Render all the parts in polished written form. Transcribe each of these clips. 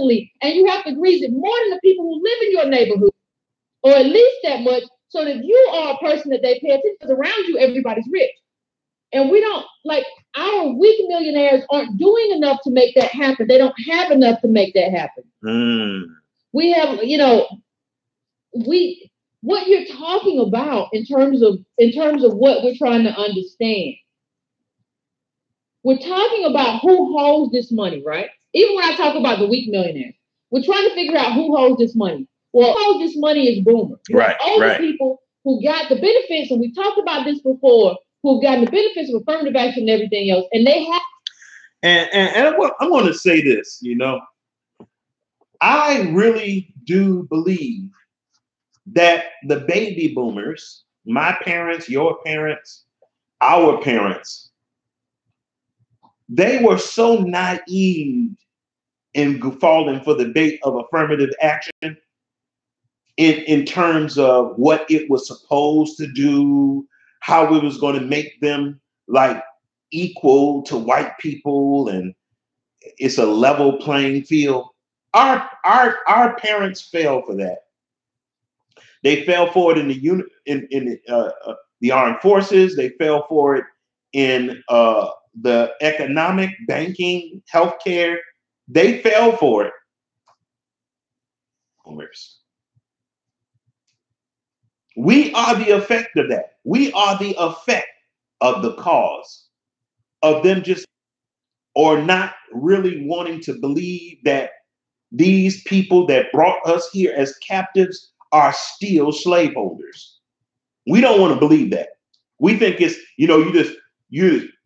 constantly, and you have to grease it more than the people who live in your neighborhood, or at least that much, so that you are a person that they pay attention to. Around you, everybody's rich. And we don't, like, our weak millionaires aren't doing enough to make that happen. They don't have enough to make that happen. We have, what you're talking about in terms of what we're trying to understand. We're talking about who holds this money, right? Even when I talk about the weak millionaires, we're trying to figure out who holds this money. Well, who holds this money is boomers. Right. Older people who got the benefits, and we talked about this before, who've gotten the benefits of affirmative action and everything else, and they have. And I want to say this, I really do believe that the baby boomers, my parents, your parents, our parents, they were so naive in falling for the bait of affirmative action in terms of what it was supposed to do, how it was going to make them like equal to white people, and it's a level playing field. Our parents fell for that. They fell for it in the armed forces. They fell for it in the economic, banking, healthcare. They fell for it. We are the effect of that. We are the effect of the cause of them just or not really wanting to believe that these people that brought us here as captives are still slaveholders. We don't want to believe that. We think it's,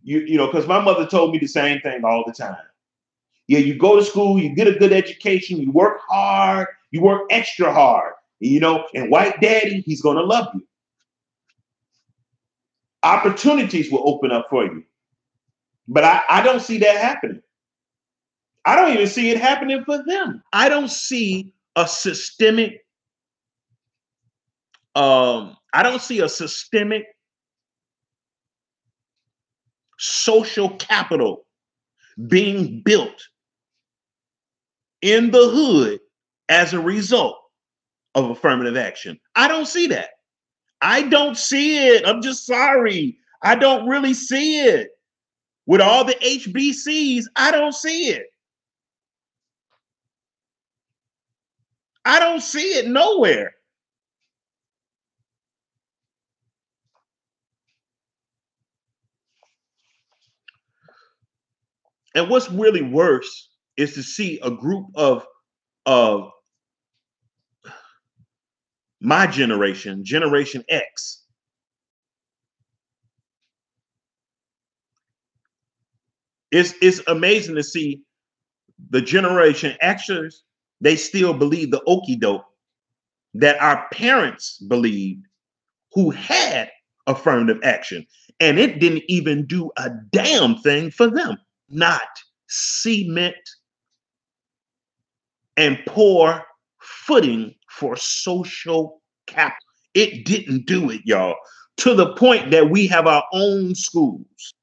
because my mother told me the same thing all the time. Yeah, you go to school, you get a good education, you work hard, you work extra hard, and white daddy, he's going to love you. Opportunities will open up for you. But I don't see that happening. I don't even see it happening for them. I don't see a systemic social capital being built in the hood as a result of affirmative action. I don't see that. I don't see it. I'm just sorry. I don't really see it. With all the HBCs, I don't see it. I don't see it nowhere. And what's really worse is to see a group of my generation, Generation X, it's amazing to see the Generation Xers. They still believe the okie doke that our parents believed, who had affirmative action, and it didn't even do a damn thing for them. Not cement and poor footing for social capital. It didn't do it, y'all, to the point that we have our own schools,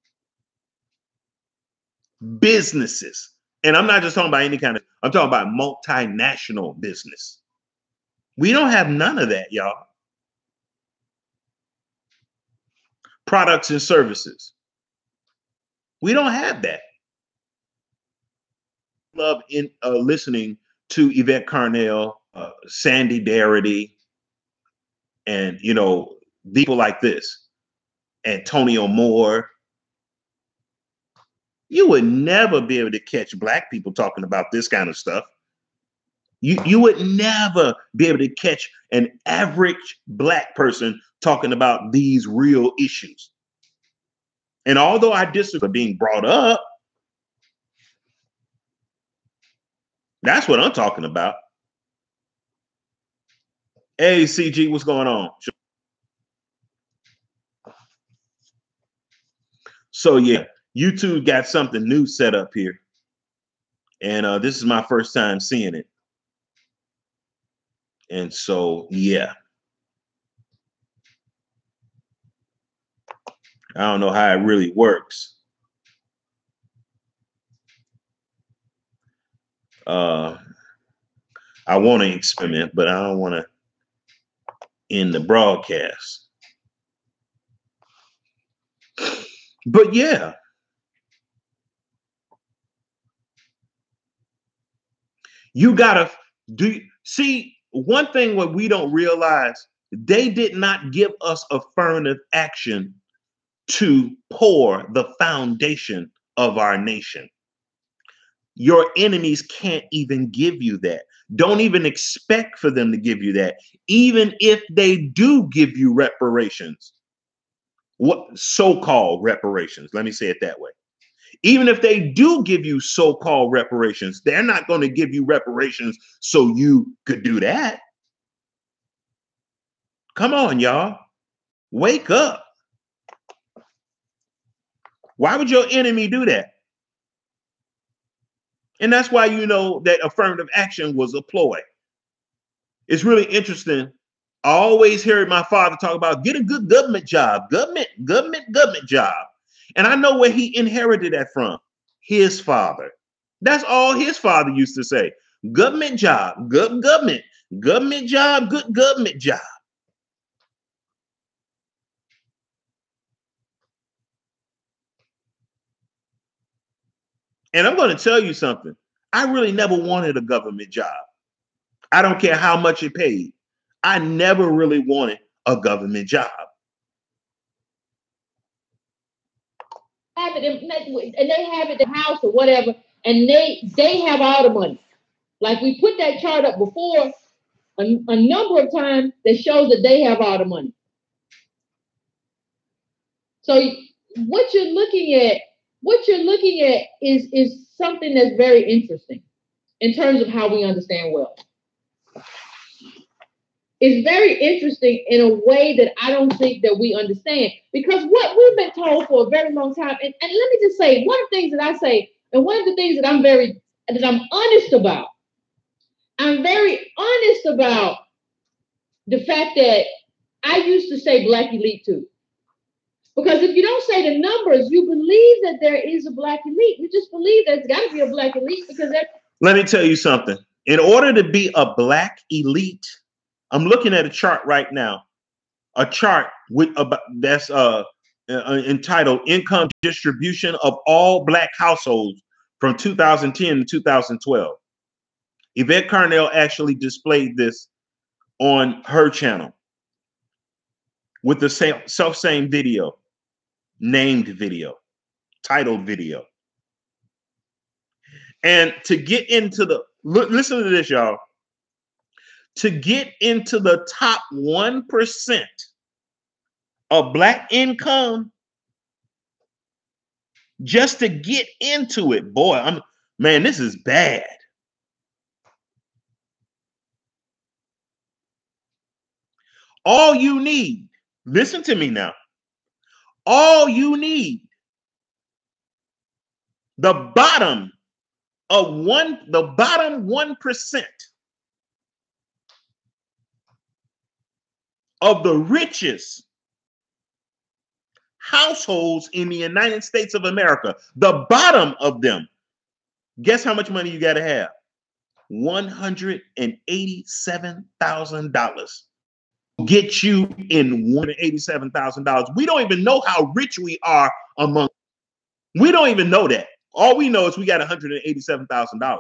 businesses. And I'm not just talking about any kind of, I'm talking about multinational business. We don't have none of that, y'all. Products and services. We don't have that. Love listening to Yvette Carnell, Sandy Darity, and people like this, Antonio Moore. You would never be able to catch Black people talking about this kind of stuff. You would never be able to catch an average Black person talking about these real issues. And although I disagree with being brought up, that's what I'm talking about. Hey, CG, what's going on? So yeah, YouTube got something new set up here. And this is my first time seeing it. And so, yeah. I don't know how it really works. I want to experiment, but I don't want to end the broadcast. But yeah, you gotta see one thing what we don't realize, they did not give us affirmative action to pour the foundation of our nation. Your enemies can't even give you that. Don't even expect for them to give you that. Even if they do give you reparations, what so-called reparations, let me say it that way. Even if they do give you so-called reparations, they're not going to give you reparations so you could do that. Come on, y'all. Wake up. Why would your enemy do that? And that's why you know that affirmative action was a ploy. It's really interesting. I always hear my father talk about get a good government job, government job. And I know where he inherited that from. His father. That's all his father used to say. Government job, good government job, good government job. And I'm going to tell you something. I really never wanted a government job. I don't care how much it paid. I never really wanted a government job. Have it and they have it in the house or whatever, and they have all the money. Like we put that chart up before a number of times that shows that they have all the money. So what you're looking at is something that's very interesting in terms of how we understand wealth. It's very interesting in a way that I don't think that we understand, because what we've been told for a very long time, and let me just say, one of the things that I say, and one of the things that I'm honest about, I'm very honest about the fact that I used to say black elite too. Because if you don't say the numbers, you believe that there is a black elite. You just believe there's got to be a black elite because let me tell you something. In order to be a black elite, I'm looking at a chart right now, a chart with that's entitled "Income Distribution of All Black Households from 2010 to 2012." Yvette Carnell actually displayed this on her channel with the same video, named video, titled video. And to get into listen to this, y'all. To get into the top 1% of black income, just to get into it, boy, man, this is bad. All you need, listen to me now. All you need, the bottom 1% of the richest households in the United States of America, the bottom of them, guess how much money you got to have? $187,000. Get you in $187,000. We don't even know how rich we are among. We don't even know that. All we know is we got $187,000.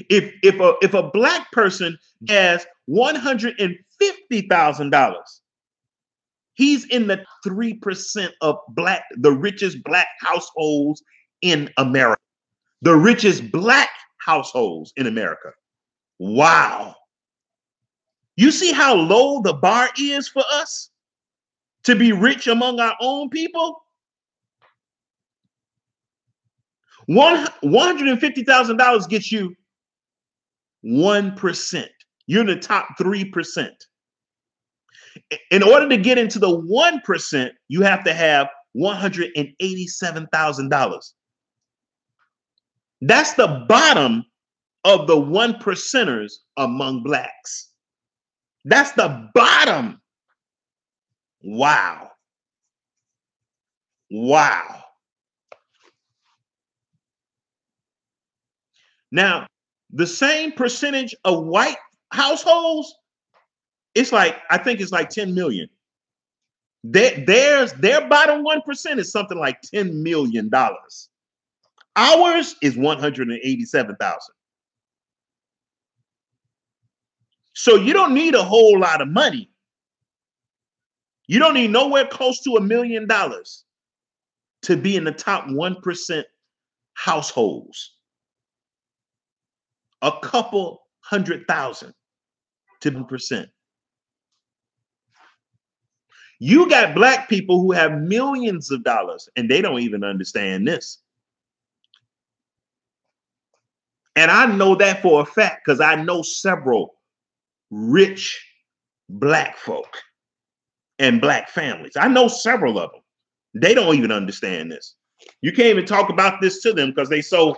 If a black person has $150,000, he's in the 3% of the richest black households in America. The richest black households in America. Wow. You see how low the bar is for us to be rich among our own people? $150,000 gets you 1%. You're in the top 3%. In order to get into the 1%, you have to have $187,000. That's the bottom of the 1%ers among blacks. That's the bottom. Wow. Wow. Now, the same percentage of white households, I think it's like 10 million. Their bottom 1% is something like $10 million. Ours is 187,000. So you don't need a whole lot of money. You don't need nowhere close to $1 million to be in the top 1% households. A couple 100,000 to 1%. You got black people who have millions of dollars and they don't even understand this. And I know that for a fact because I know several rich black folk and black families. I know several of them. They don't even understand this. You can't even talk about this to them because they so,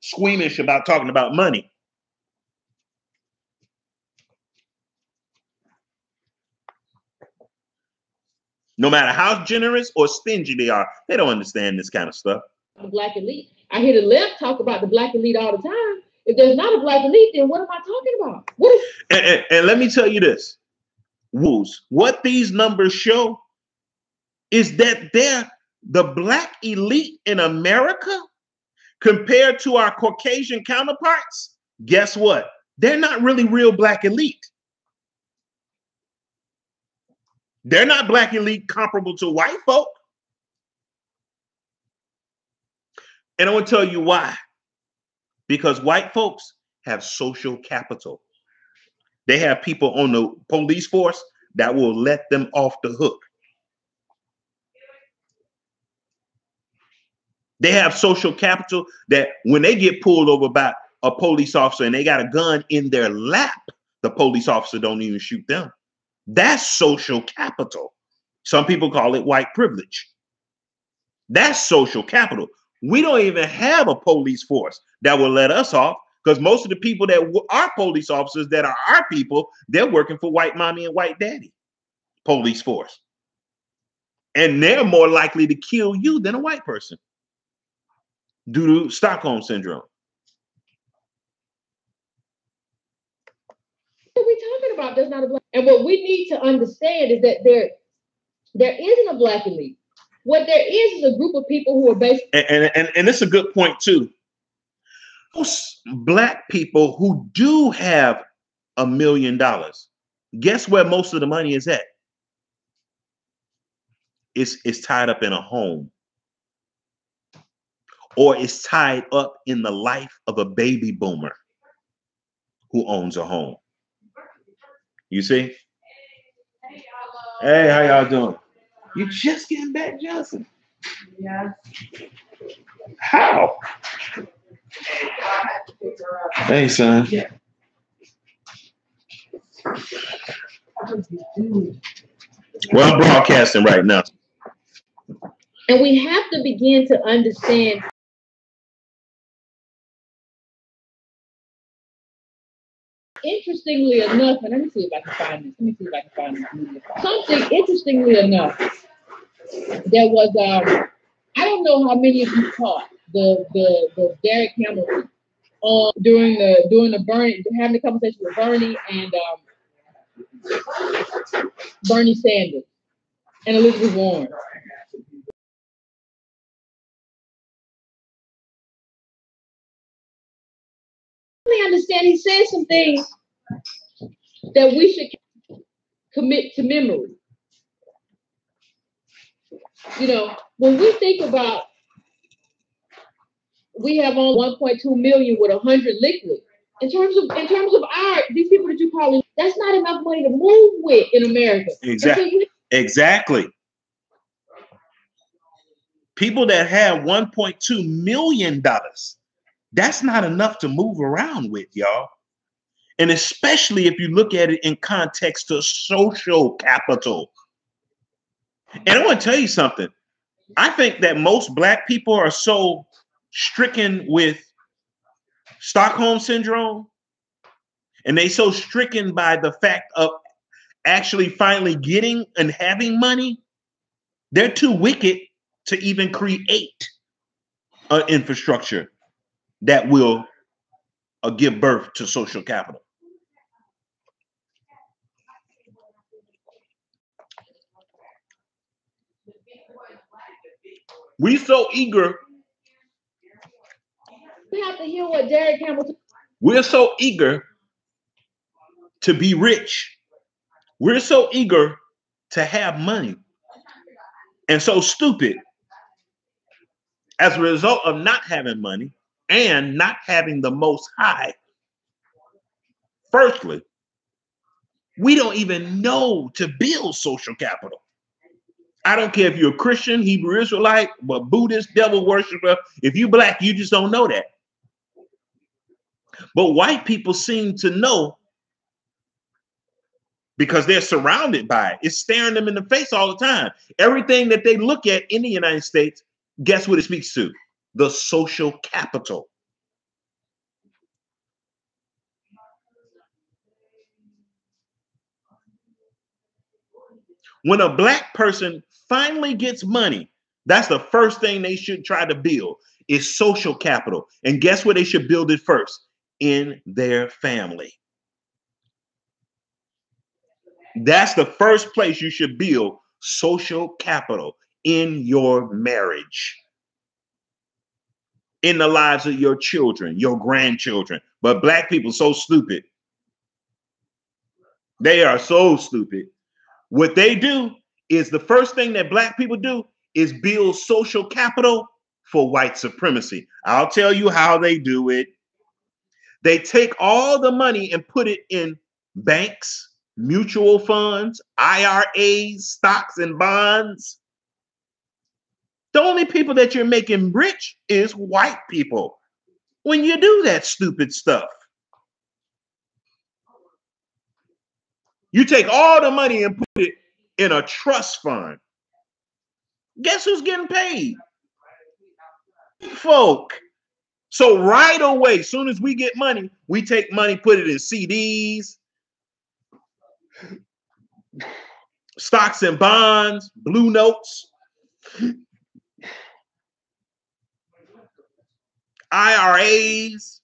squeamish about talking about money. No matter how generous or stingy they are, they don't understand this kind of stuff. The black elite. I hear the left talk about the black elite all the time. If there's not a black elite, then what am I talking about? And let me tell you this. What these numbers show is that the black elite in America compared to our Caucasian counterparts, guess what? They're not really real black elite. They're not black elite comparable to white folk. And I want to tell you why. Because white folks have social capital. They have people on the police force that will let them off the hook. They have social capital that when they get pulled over by a police officer and they got a gun in their lap, the police officer don't even shoot them. That's social capital. Some people call it white privilege. That's social capital. We don't even have a police force that will let us off because most of the people that are police officers that are our people, they're working for white mommy and white daddy police force. And they're more likely to kill you than a white person due to Stockholm syndrome. What are we talking about? There's not a black. And what we need to understand is that there isn't a black elite. What there is a group of people who are based. And it's a good point too. Most black people who do have $1 million, guess where most of the money is at? It's tied up in a home. Or it's tied up in the life of a baby boomer who owns a home. You see? Hey, how y'all doing? You just getting back, Johnson? Yeah. How? Hey, son. Yeah. Well, I'm broadcasting right now. And we have to begin to understand. Interestingly enough, and let me see if I can find this. Something interestingly enough, there was I don't know how many of you caught the Derek Hamilton during the Bernie, having a conversation with Bernie and Bernie Sanders and Elizabeth Warren. Let me understand. He said some things that we should commit to memory. When we think about, we have on 1.2 million with 100 liquid. In terms of these people that you call, that's not enough money to move with in America. Exactly. People that have $1.2 million, that's not enough to move around with, y'all. And especially if you look at it in context of social capital. And I want to tell you something. I think that most black people are so stricken with Stockholm syndrome, and they so stricken by the fact of actually finally getting and having money, they're too wicked to even create an infrastructure that will give birth to social capital. We so eager. You have to hear what Derek Campbell. We're so eager to be rich. We're so eager to have money and so stupid as a result of not having money and not having the Most High. Firstly, we don't even know to build social capital. I don't care if you're a Christian, Hebrew Israelite, but Buddhist, devil worshiper. If you're black, you just don't know that. But white people seem to know because they're surrounded by it. It's staring them in the face all the time. Everything that they look at in the United States, guess what it speaks to? The social capital. When a black person finally gets money, that's the first thing they should try to build is social capital. And guess where they should build it first? In their family. That's the first place you should build social capital, in your marriage, in the lives of your children, your grandchildren. But black people so stupid. They are so stupid. What they do is the first thing that black people do is build social capital for white supremacy. I'll tell you how they do it. They take all the money and put it in banks, mutual funds, IRAs, stocks and bonds. The only people that you're making rich is white people when you do that stupid stuff. You take all the money and put it in a trust fund. Guess who's getting paid? Folk. So right away, as soon as we get money, we take money, put it in CDs, stocks and bonds, blue notes, IRAs.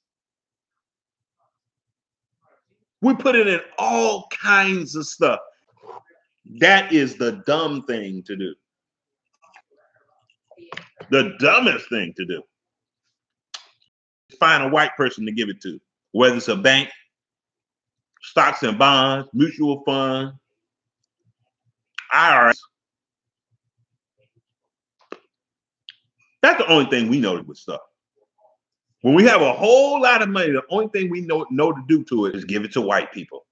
We put it in all kinds of stuff. That is the dumb thing to do. The dumbest thing to do. Find a white person to give it to, whether it's a bank, stocks and bonds, mutual fund, IRS. That's the only thing we know with stuff. When we have a whole lot of money, the only thing we know to do to it is give it to white people.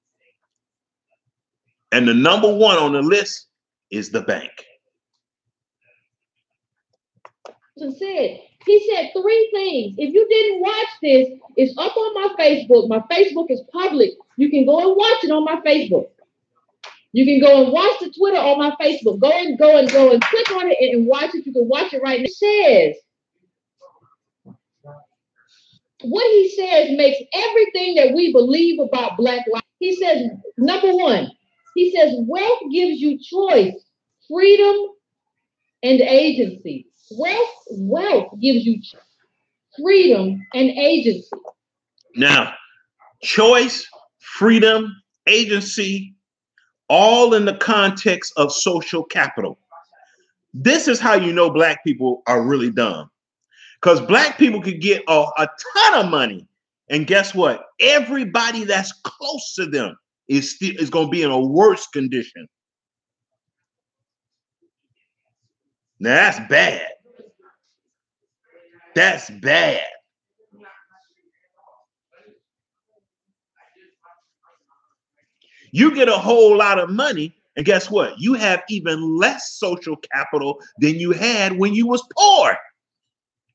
And the number one on the list is the bank. He said 3 things. If you didn't watch this, it's up on my Facebook. My Facebook is public. You can go and watch it on my Facebook. You can go and watch the Twitter on my Facebook. Go and click on it and watch it. You can watch it right now. It says, what he says makes everything that we believe about Black life. He says, number 1, he says, wealth gives you choice, freedom, and agency. Wealth gives you freedom and agency. Now, choice, freedom, agency, all in the context of social capital. This is how you know black people are really dumb. Because black people could get a ton of money. And guess what? Everybody that's close to them is going to be in a worse condition. Now, that's bad. That's bad. You get a whole lot of money, and guess what? You have even less social capital than you had when you was poor.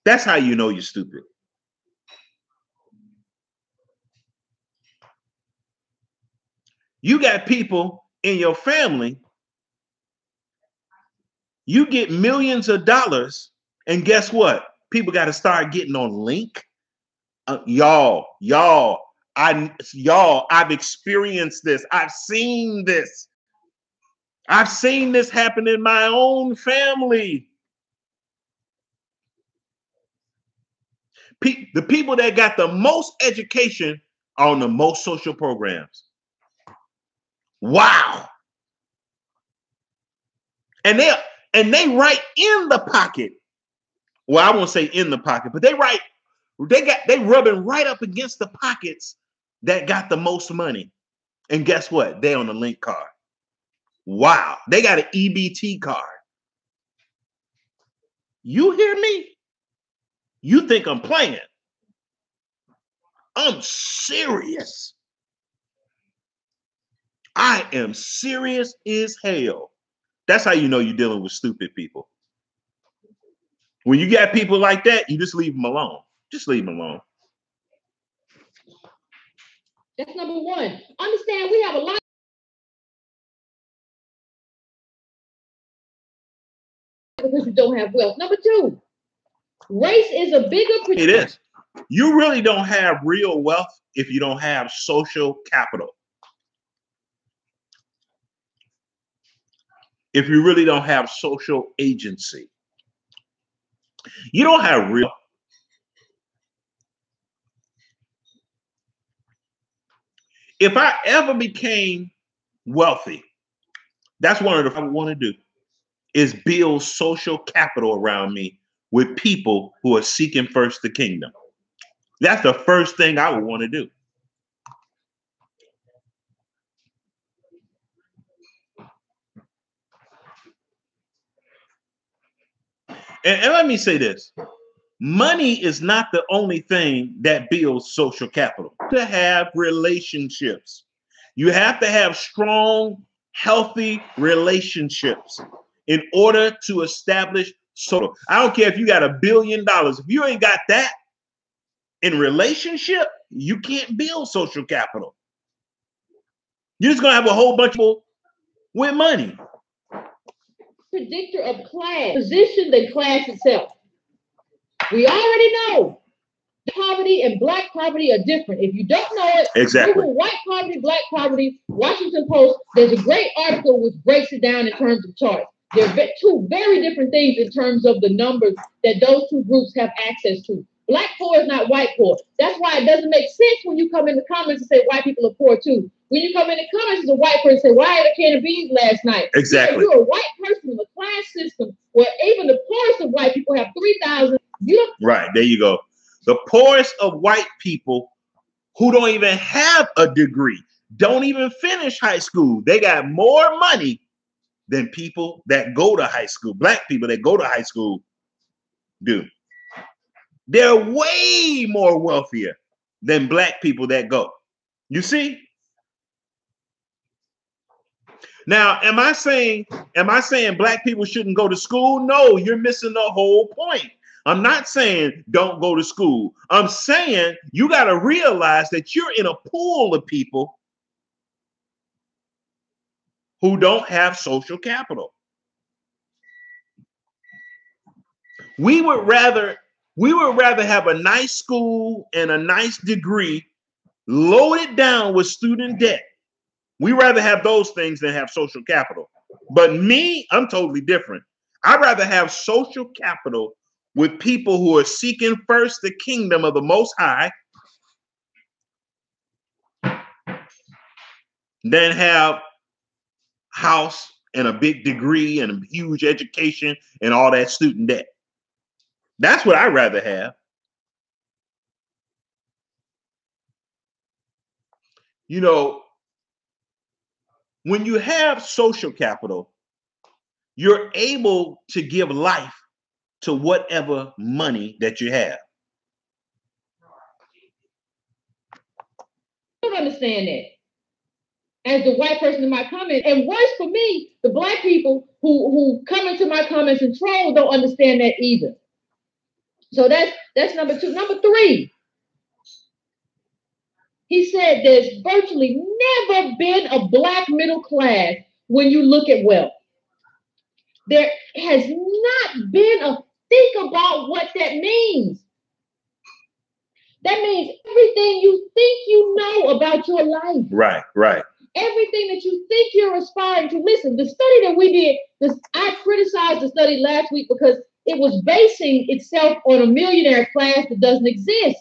That's how you know you're stupid. You got people in your family, you get millions of dollars, and guess what? People got to start getting on Link. Y'all, I've experienced this. I've seen this. I've seen this happen in my own family. The people that got the most education are on the most social programs. Wow. And they right in the pocket. Well, I won't say in the pocket, but they rubbing right up against the pockets that got the most money. And guess what? They on the link card. Wow. They got an EBT card. You hear me? You think I'm playing? I'm serious. I am serious as hell. That's how you know you're dealing with stupid people. When you got people like that, you just leave them alone. Just leave them alone. That's number one. Understand we have a lot because you don't have wealth. Number two, race is a bigger. It is. You really don't have real wealth if you don't have social capital. If you really don't have social agency, you don't have real. If I ever became wealthy, that's one of the things I would want to do is build social capital around me with people who are seeking first the kingdom. That's the first thing I would want to do. And let me say this. Money is not the only thing that builds social capital. To have relationships. You have to have strong, healthy relationships in order to establish social. I don't care if you got $1 billion. If you ain't got that in relationship, you can't build social capital. You're just gonna have a whole bunch of people with money. Predictor of class, position than class itself. We already know poverty and black poverty are different. If you don't know it, exactly. Google white poverty, black poverty, Washington Post. There's a great article which breaks it down in terms of charts. They're two very different things in terms of the numbers that those two groups have access to. Black poor is not white poor. That's why it doesn't make sense when you come in the comments and say white people are poor too. When you come in the comments as a white person, say, why I had a can of beans last night? Exactly. You're a white person in the class system where even the poorest of white people have 3,000. Right, there you go. The poorest of white people who don't even have a degree, don't even finish high school. They got more money than people that go to high school. Black people that go to high school do. They're way more wealthier than black people that go. You see? Now, am I saying black people shouldn't go to school? No, you're missing the whole point. I'm not saying don't go to school. I'm saying you got to realize that you're in a pool of people who don't have social capital. We would rather have a nice school and a nice degree loaded down with student debt. We rather have those things than have social capital. But me, I'm totally different. I'd rather have social capital with people who are seeking first the kingdom of the Most High than have house and a big degree and a huge education and all that student debt. That's what I'd rather have. You know, when you have social capital, you're able to give life to whatever money that you have. I don't understand that. As the white person in my comment, and worse for me, the black people who come into my comments and troll don't understand that either. So that's number two. Number three, he said there's virtually never been a black middle class when you look at wealth. There has not been a think about what that means. That means everything you think you know about your life. Right, right. Everything that you think you're aspiring to. Listen, the study that we did, I criticized the study last week because it was basing itself on a millionaire class that doesn't exist.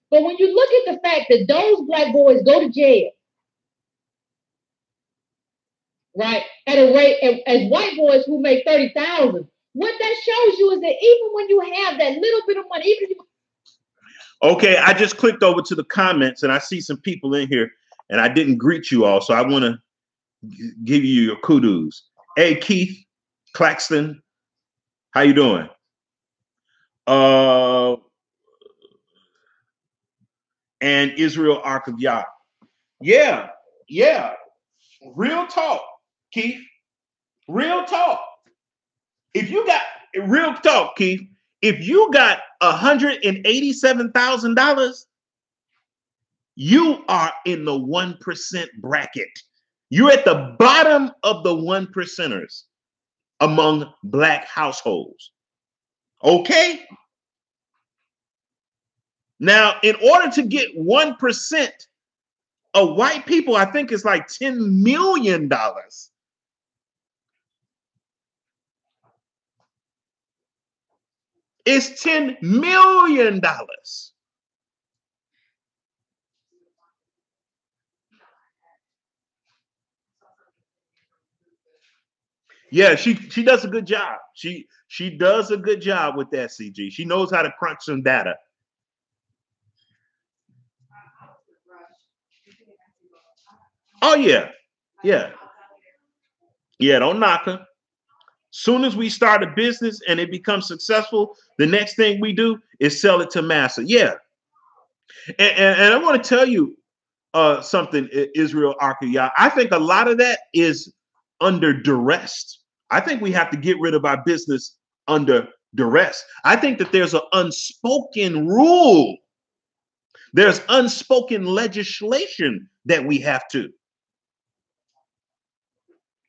But when you look at the fact that those black boys go to jail, right, at a rate as white boys who make 30,000, what that shows you is that even when you have that little bit of money, even if you Okay, I just clicked over to the comments and I see some people in here and I didn't greet you all, so I want to give you your kudos. Hey, Keith Claxton, how you doing? And Israel Ark of Yah. Yeah, yeah. Real talk, Keith. Real talk. If you got real talk, Keith, if you got $187,000, you are in the 1% bracket. You're at the bottom of the 1%ers among black households. Okay? Now, in order to get 1% of white people, I think it's like $10 million. It's $10 million. Yeah, she does a good job. She does a good job with that, CG. She knows how to crunch some data. Oh yeah, yeah, yeah. Don't knock her. Soon as we start a business and it becomes successful, the next thing we do is sell it to massa. Yeah, and I want to tell you something, Israel Arkayah. I think a lot of that is under duress. I think we have to get rid of our business under duress. I think that there's an unspoken rule. There's unspoken legislation that we have to.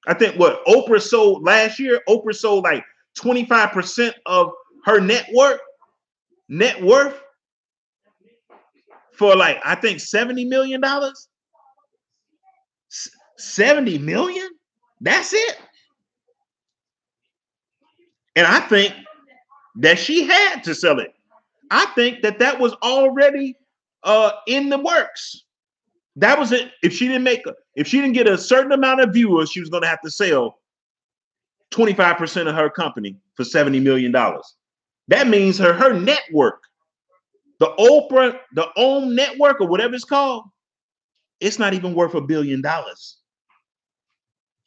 I think what Oprah sold last year, Oprah sold like 25% of her net worth for like, I think $70 million. 70 million? That's it. And I think that she had to sell it. I think that that was already in the works. That was it. If she didn't get a certain amount of viewers, she was going to have to sell 25% of her company for $70 million. That means her network, the Oprah, the OWN network or whatever it's called, it's not even worth $1 billion.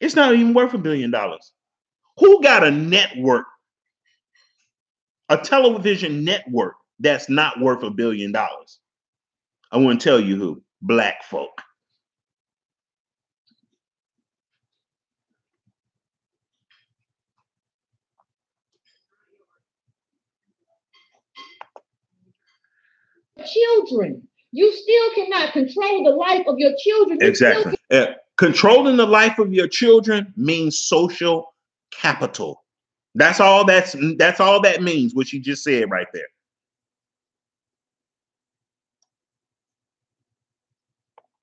It's not even worth $1 billion. Who got a network, a television network that's not worth $1 billion? I want to tell you who. Black folk. children. You still cannot control the life of your children. Exactly. Controlling the life of your children means social capital. That's all that means, what you just said right there.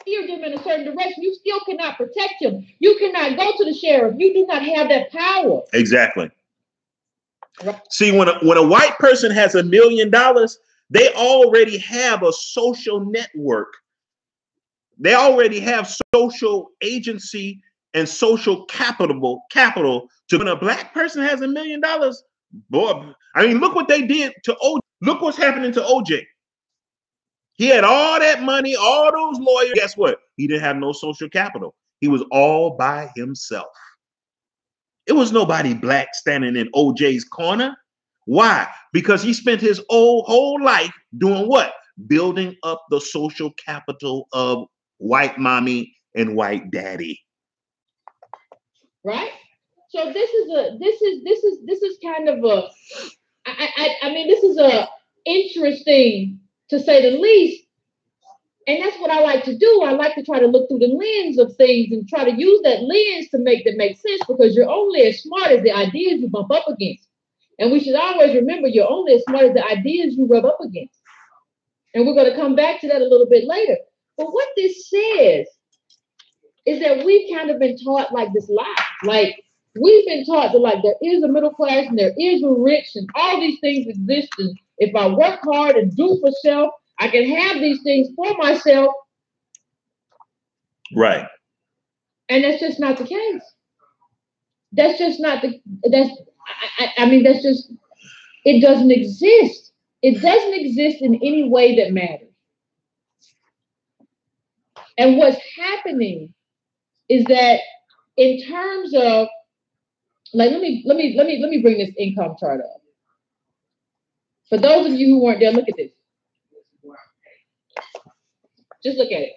Steer them in a certain direction. You still cannot protect them. You cannot go to the sheriff. You do not have that power. Exactly. Right. See, when a white person has $1 million, they already have a social network. They already have social agency and social capital to. When a black person has $1 million, boy, I mean, look what they did to OJ. Look what's happening to OJ. He had all that money, all those lawyers. Guess what? He didn't have no social capital. He was all by himself. It was nobody black standing in OJ's corner. Why? Because he spent his whole life doing what? Building up the social capital of white mommy and white daddy. Right? So this is kind of a I mean, this is a interesting, to say the least. And that's what I like to do. I like to try to look through the lens of things and try to use that lens to make sense, because you're only as smart as the ideas you bump up against. And we should always remember you're only as smart as the ideas you rub up against. And we're going to come back to that a little bit later. But what this says is that we've kind of been taught like this lie. Like, We've been taught that like there is a middle class and there is a rich and all these things exist. And if I work hard and do for self, I can have these things for myself. Right. And that's just not the case. That's just not the that's I mean that's just it doesn't exist. It doesn't exist in any way that matters. And what's happening is that in terms of like let me bring this income chart up. For those of you who weren't there, look at this. Just look at it.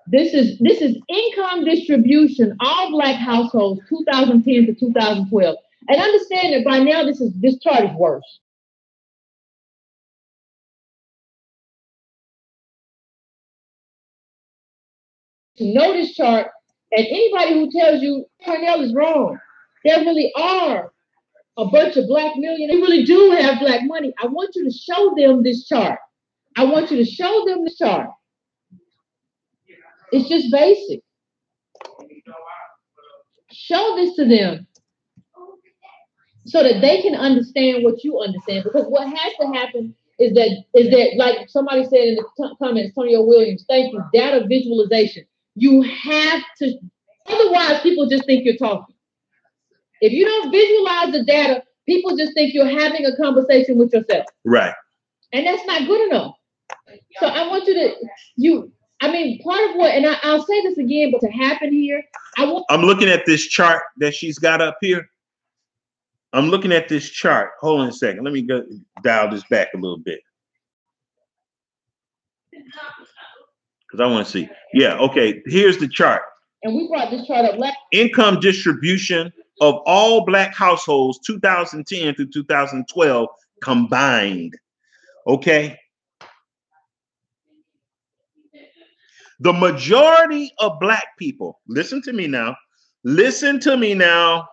This is income distribution, all Black households, 2010 to 2012. And understand that by now this chart is worse. To know this chart, and anybody who tells you Cornell is wrong, there really are a bunch of Black millionaires who really do have Black money. I want you to show them this chart. I want you to show them this chart. It's just basic. Show this to them so that they can understand what you understand. Because what has to happen is that like somebody said in the comments, Antonio Williams, thank you, data visualization. You have to, otherwise people just think you're talking. If you don't visualize the data, people just think you're having a conversation with yourself. Right. And that's not good enough. So I want part of what, and I'll say this again, but to happen here, I'm looking at this chart that she's got up here. I'm looking at this chart. Hold on a second. Let me go dial this back a little bit. Because I want to see. Yeah, okay. Here's the chart. And we brought this chart up last. Income distribution of all Black households 2010 to 2012 combined. Okay. The majority of Black people, listen to me now. Listen to me now.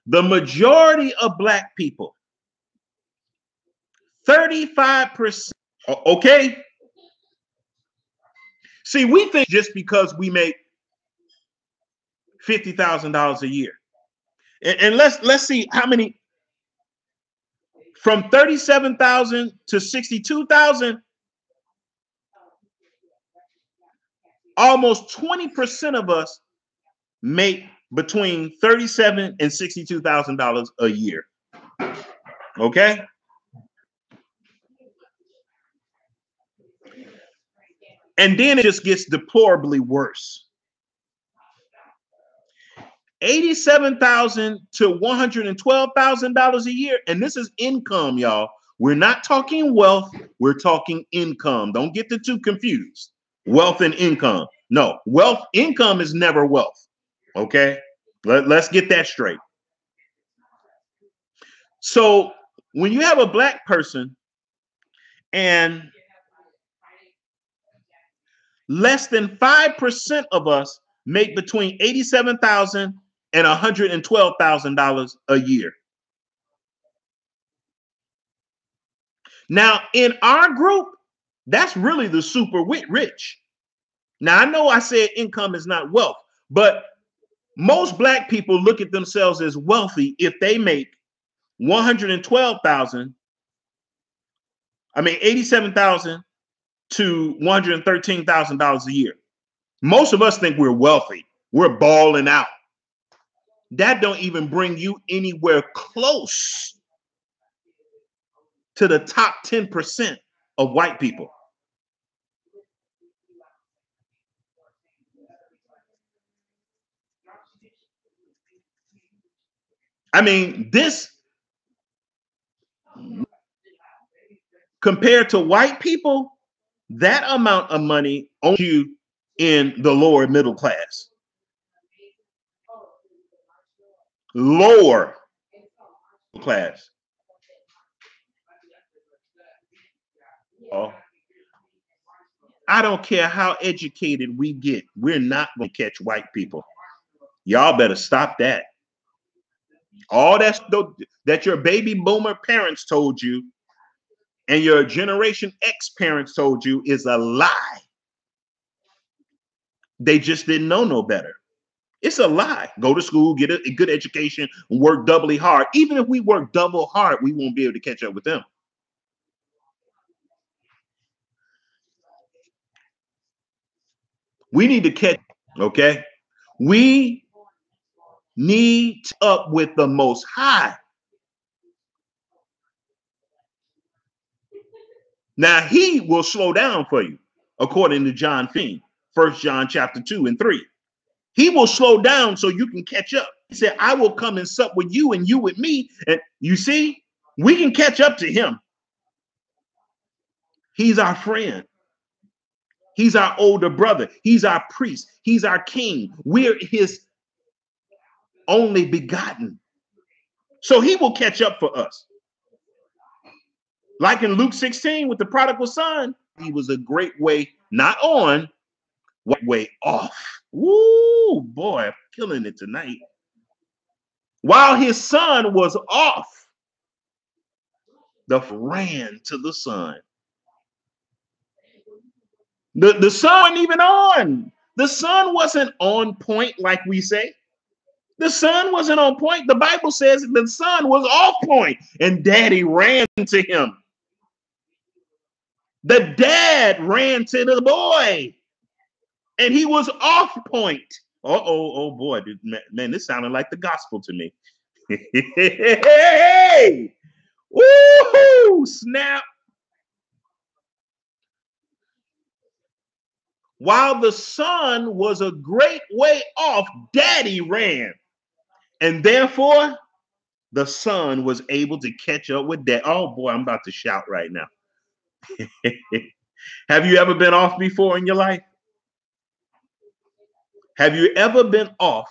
The majority of Black people, 35%. Okay. See, we think just because we make $50,000 a year, and let's see how many from 37,000 to 62,000. Almost 20% of us make between $37,000 and $62,000 a year. Okay. And then it just gets deplorably worse. $87,000 to $112,000 a year. And this is income, y'all. We're not talking wealth. We're talking income. Don't get the two confused. Wealth and income. No, income is never wealth. Okay. Let's get that straight. So when you have a Black person and less than 5% of us make between $87,000 and $112,000 a year. Now, in our group, that's really the super rich. Now, I know I said income is not wealth, but most Black people look at themselves as wealthy if they make $112,000. I mean, $87,000 to $113,000 a year. Most of us think we're wealthy. We're balling out. That don't even bring you anywhere close to the top 10% of white people. I mean, this compared to white people, that amount of money owns you in the lower middle class. Lower class. Oh. I don't care how educated we get. We're not going to catch white people. Y'all better stop that. All that your baby boomer parents told you and your Generation X parents told you is a lie. They just didn't know no better. It's a lie. Go to school, get a good education, work doubly hard. Even if we work double hard, we won't be able to catch up with them. We need to catch, okay? We need up with the Most High. Now he will slow down for you, according to John 15, 1 John chapter 2 and 3. He will slow down so you can catch up. He said, I will come and sup with you and you with me. And you see, we can catch up to him. He's our friend. He's our older brother. He's our priest. He's our king. We're his only begotten. So he will catch up for us. Like in Luke 16 with the prodigal son, he was a great way, not on, way off. Woo, boy, I'm killing it tonight. While his son was off, the ran to the son. The son wasn't even on. The son wasn't on point like we say. The son wasn't on point. The Bible says the son was off point, and daddy ran to him. The dad ran to the boy, and he was off point. Oh boy, man, this sounded like the gospel to me. Hey, woohoo, snap. While the son was a great way off, daddy ran. And therefore, the son was able to catch up with dad. Oh boy, I'm about to shout right now. Have you ever been off before in your life? Have you ever been off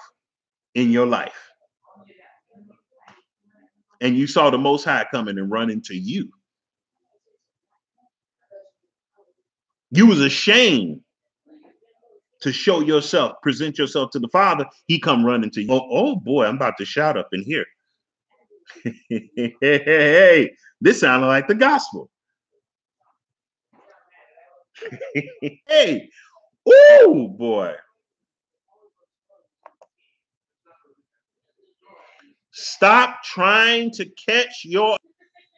in your life? And you saw the Most High coming and running to you. You was ashamed to show yourself, present yourself to the Father. He come running to you. Oh boy, I'm about to shout up in here. Hey, this sounded like the gospel. Hey, oh boy. Stop trying to catch your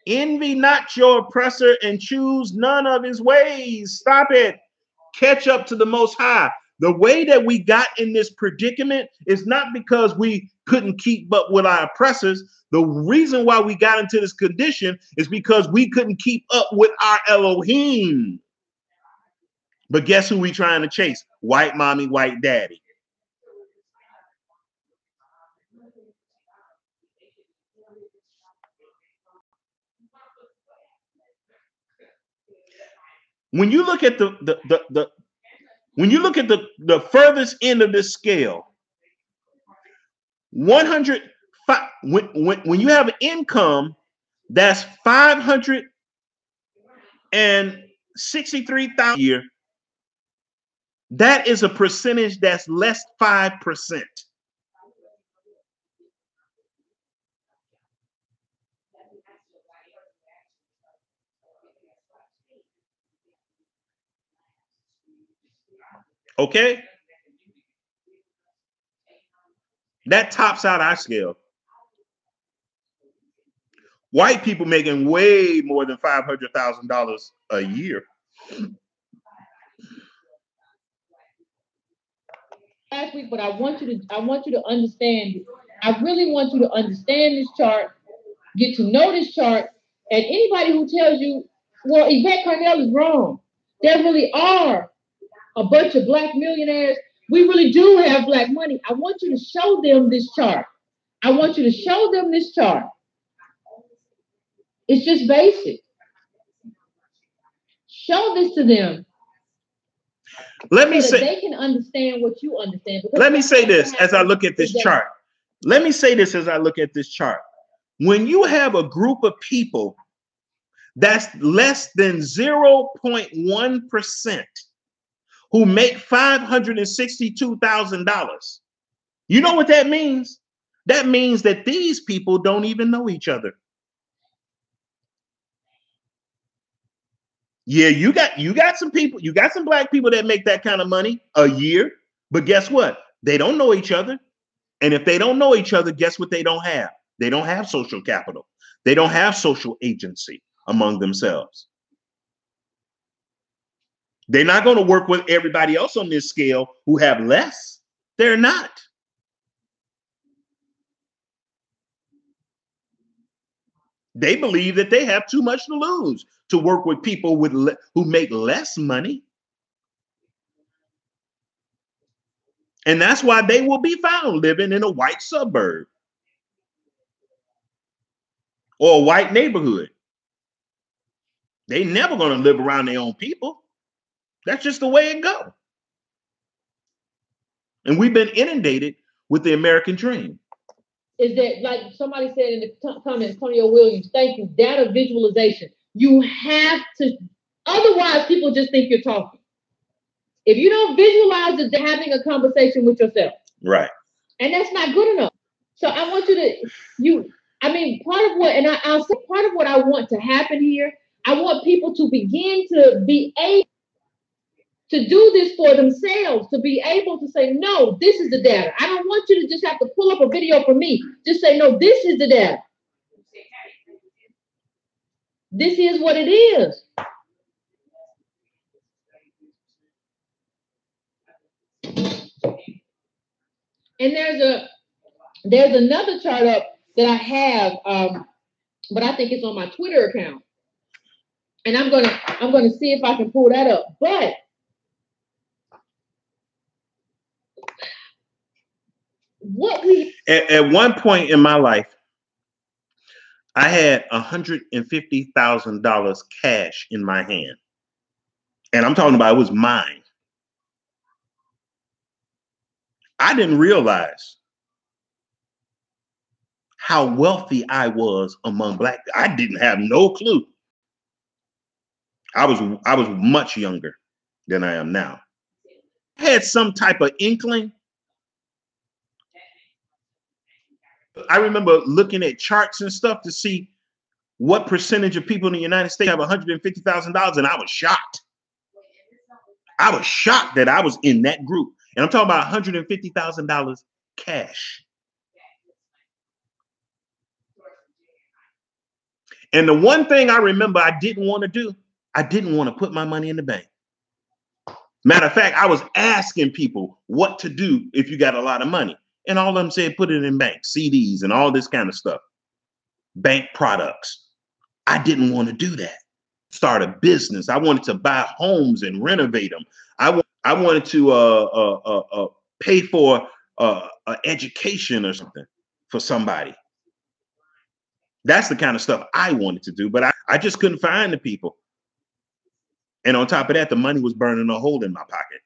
envy, not your oppressor, and choose none of his ways. Stop it. Catch up to the Most High. The way that we got in this predicament is not because we couldn't keep up with our oppressors. The reason why we got into this condition is because we couldn't keep up with our Elohim. But guess who we trying to chase? White mommy, white daddy. When you look at the furthest end of this scale, 100 when you have an income that's 563,000 a year, that is a percentage that's less 5%. Okay? That tops out our scale. White people making way more than $500,000 a year. Last week, but I want you to understand. I really want you to understand this chart, get to know this chart, and anybody who tells you, well, Yvette Carnell is wrong. There really are a bunch of black millionaires. We really do have black money. I want you to show them this chart. I want you to show them this chart. It's just basic. Show this to them. Let me say they can understand what you understand. Let me say this as I look at this chart. Let me say this as I look at this chart. When you have a group of people that's less than 0.1% who make $562,000, you know what that means? That means that these people don't even know each other. Yeah, you got some people, you got some black people that make that kind of money a year, but guess what? They don't know each other. And if they don't know each other, guess what they don't have? They don't have social capital. They don't have social agency among themselves. They're not going to work with everybody else on this scale who have less. They're not. They believe that they have too much to lose to work with people with who make less money. And that's why they will be found living in a white suburb or a white neighborhood. They never going to live around their own people. That's just the way it goes. And we've been inundated with the American dream. Is that, like somebody said in the comments, Antonio Williams, thank you, data visualization. You have to, otherwise people just think you're talking. If you don't visualize it, having a conversation with yourself. Right. And that's not good enough. So I want you to, part of what, and I'll say part of what I want to happen here, I want people to begin to be able to do this for themselves, to be able to say, no, this is the data. I don't want you to just have to pull up a video for me. Just say, no, this is the data. This is what it is. And there's another chart up that I have, but I think it's on my Twitter account. And I'm gonna see if I can pull that up. But what we at one point in my life, I had $150,000 cash in my hand. And I'm talking about it was mine. I didn't realize how wealthy I was among Black. I didn't have no clue. I was much younger than I am now. I had some type of inkling. I remember looking at charts and stuff to see what percentage of people in the United States have $150,000, and I was shocked. I was shocked that I was in that group. And I'm talking about $150,000 cash. And the one thing I remember I didn't want to do, I didn't want to put my money in the bank. Matter of fact, I was asking people what to do if you got a lot of money. And all of them said, put it in banks, CDs and all this kind of stuff. Bank products. I didn't want to do that. Start a business. I wanted to buy homes and renovate them. I wanted to pay for education or something for somebody. That's the kind of stuff I wanted to do, but I just couldn't find the people. And on top of that, the money was burning a hole in my pocket.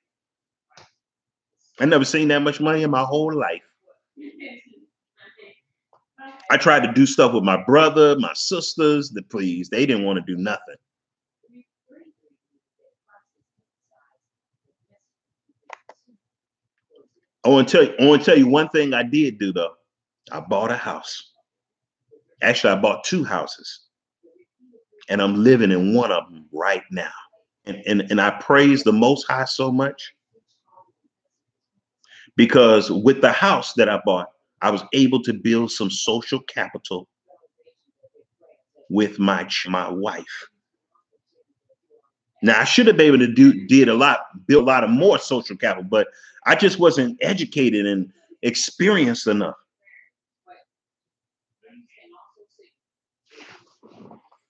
I never seen that much money in my whole life. I tried to do stuff with my brother, my sisters, they didn't want to do nothing. I want to tell you one thing I did do though. I bought a house. Actually, I bought 2 houses. And I'm living in one of them right now. And I praise the Most High so much because with the house that I bought, I was able to build some social capital with my wife. Now I should have been able to build a lot of more social capital, but I just wasn't educated and experienced enough.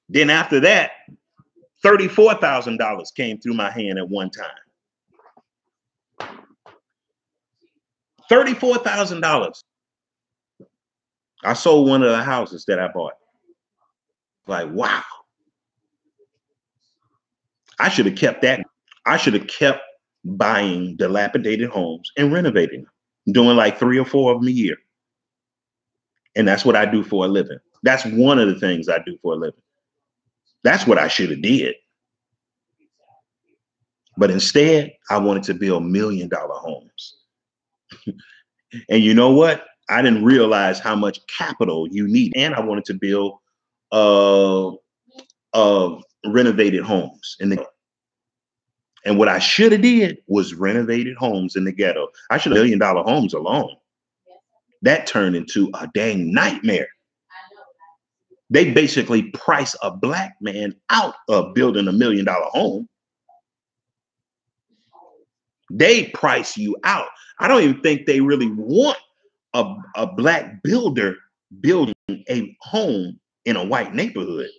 Then after that, $34,000 came through my hand at one time. $34,000. I sold one of the houses that I bought. Like, wow. I should have kept that. I should have kept buying dilapidated homes and renovating them, doing like 3 or 4 of them a year. And that's what I do for a living. That's one of the things I do for a living. That's what I should have did. But instead, I wanted to build $1 million homes. And you know what? I didn't realize how much capital you need. And I wanted to build renovated homes. And And what I should have did was renovated homes in the ghetto. I should have $1 million homes alone. That turned into a dang nightmare. They basically price a black man out of building $1 million home. They price you out. I don't even think they really want a black builder building a home in a white neighborhood.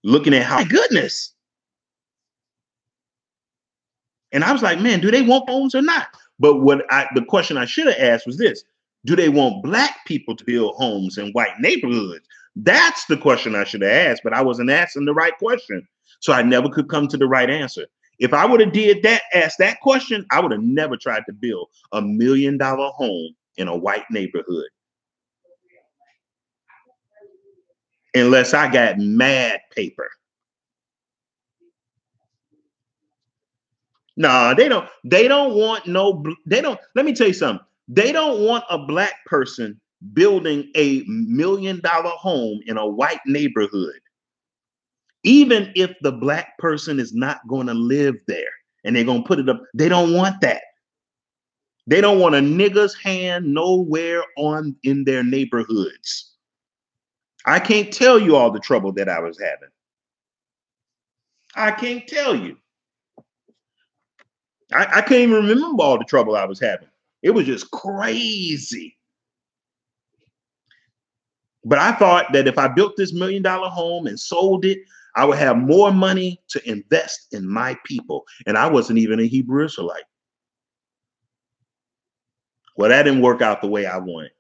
Looking at how, my goodness. And I was like, man, do they want homes or not? But the question I should have asked was this: do they want black people to build homes in white neighborhoods? That's the question I should have asked, but I wasn't asking the right question. So I never could come to the right answer. If I would have did that, asked that question, I would have never tried to build $1 million home in a white neighborhood. Unless I got mad paper. No, they don't want let me tell you something. They don't want a black person building a $1 million home in a white neighborhood. Even if the black person is not going to live there and they're going to put it up, they don't want that. They don't want a nigger's hand nowhere in their neighborhoods. I can't tell you all the trouble that I was having. I can't tell you. I can't even remember all the trouble I was having. It was just crazy. But I thought that if I built this $1 million home and sold it, I would have more money to invest in my people. And I wasn't even a Hebrew Israelite. Well, that didn't work out the way I wanted.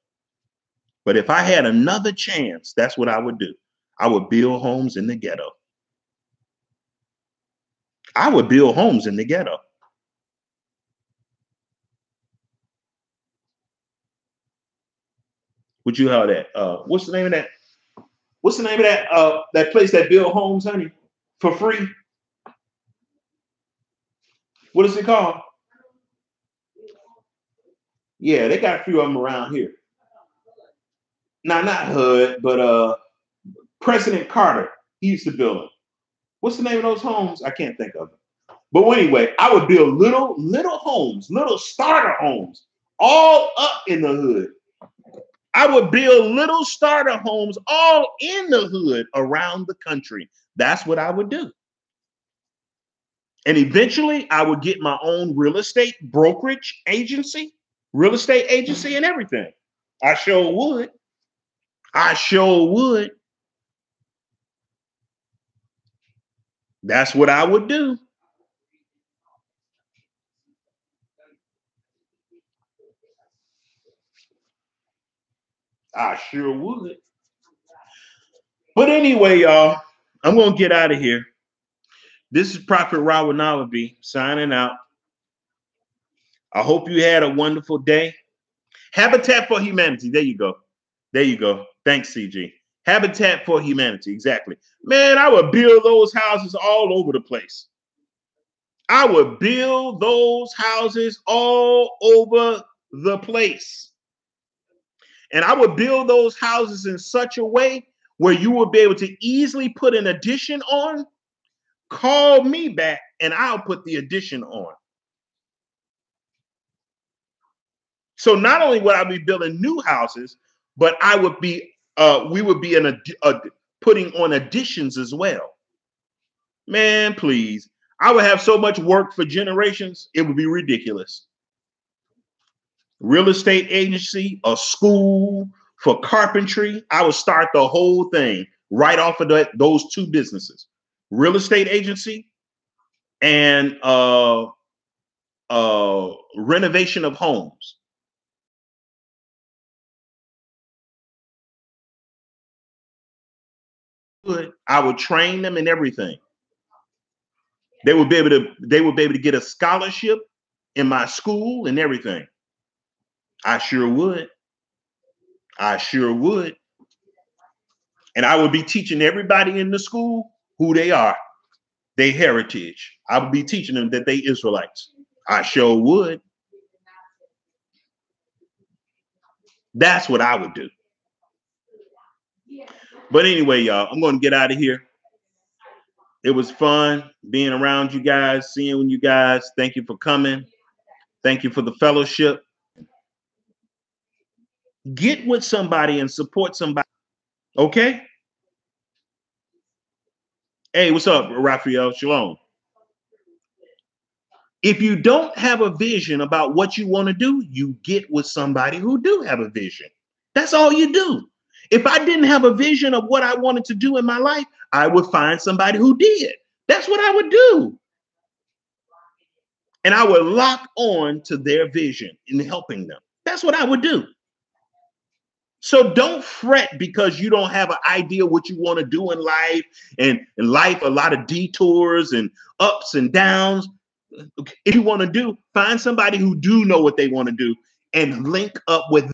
But if I had another chance, that's what I would do. I would build homes in the ghetto. I would build homes in the ghetto. Would you have that? What's the name of that? What's the name of that place that build homes, honey, for free? What is it called? Yeah, they got a few of them around here. Nah, not HUD, but President Carter, he used to build them. What's the name of those homes? I can't think of it. But anyway, I would build little homes, little starter homes, all up in the hood. I would build little starter homes all in the hood around the country. That's what I would do. And eventually I would get my own real estate brokerage agency, real estate agency and everything. I sure would. I sure would. That's what I would do. I sure would. But anyway, y'all, I'm going to get out of here. This is Prophet Rawanawabi signing out. I hope you had a wonderful day. Habitat for Humanity. There you go. There you go. Thanks, CG. Habitat for Humanity. Exactly. Man, I would build those houses all over the place. I would build those houses all over the place. And I would build those houses in such a way where you would be able to easily put an addition on. Call me back and I'll put the addition on. So not only would I be building new houses, but I would be, we would be putting on additions as well. Man, please. I would have so much work for generations, it would be ridiculous. Real estate agency, a school for carpentry. I would start the whole thing right off of those two businesses. Real estate agency and renovation of homes. I would train them in everything. They would be able to get a scholarship in my school and everything. I sure would. I sure would. And I would be teaching everybody in the school who they are, their heritage. I would be teaching them that they Israelites. I sure would. That's what I would do. But anyway, y'all, I'm going to get out of here. It was fun being around you guys, seeing you guys. Thank you for coming. Thank you for the fellowship. Get with somebody and support somebody. Okay? Hey, what's up, Raphael? Shalom. If you don't have a vision about what you want to do, you get with somebody who do have a vision. That's all you do. If I didn't have a vision of what I wanted to do in my life, I would find somebody who did. That's what I would do. And I would lock on to their vision in helping them. That's what I would do. So don't fret because you don't have an idea what you want to do in life. And in life, a lot of detours and ups and downs. If you want to do, find somebody who do know what they want to do and link up with them.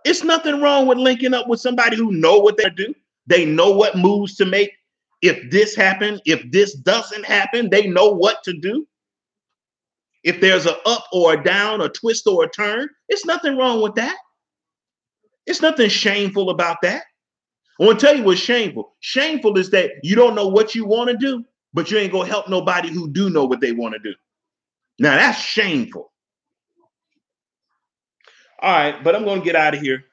It's nothing wrong with linking up with somebody who know what they do. They know what moves to make. If this happens, if this doesn't happen, they know what to do. If there's an up or a down, a twist or a turn, it's nothing wrong with that. It's nothing shameful about that. I want to tell you what's shameful. Shameful is that you don't know what you want to do, but you ain't gonna help nobody who do know what they want to do. Now that's shameful. All right, but I'm gonna get out of here.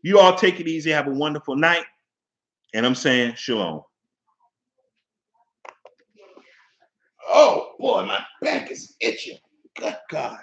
You all take it easy. Have a wonderful night. And I'm saying shalom. Oh boy, my back is itching. Good God.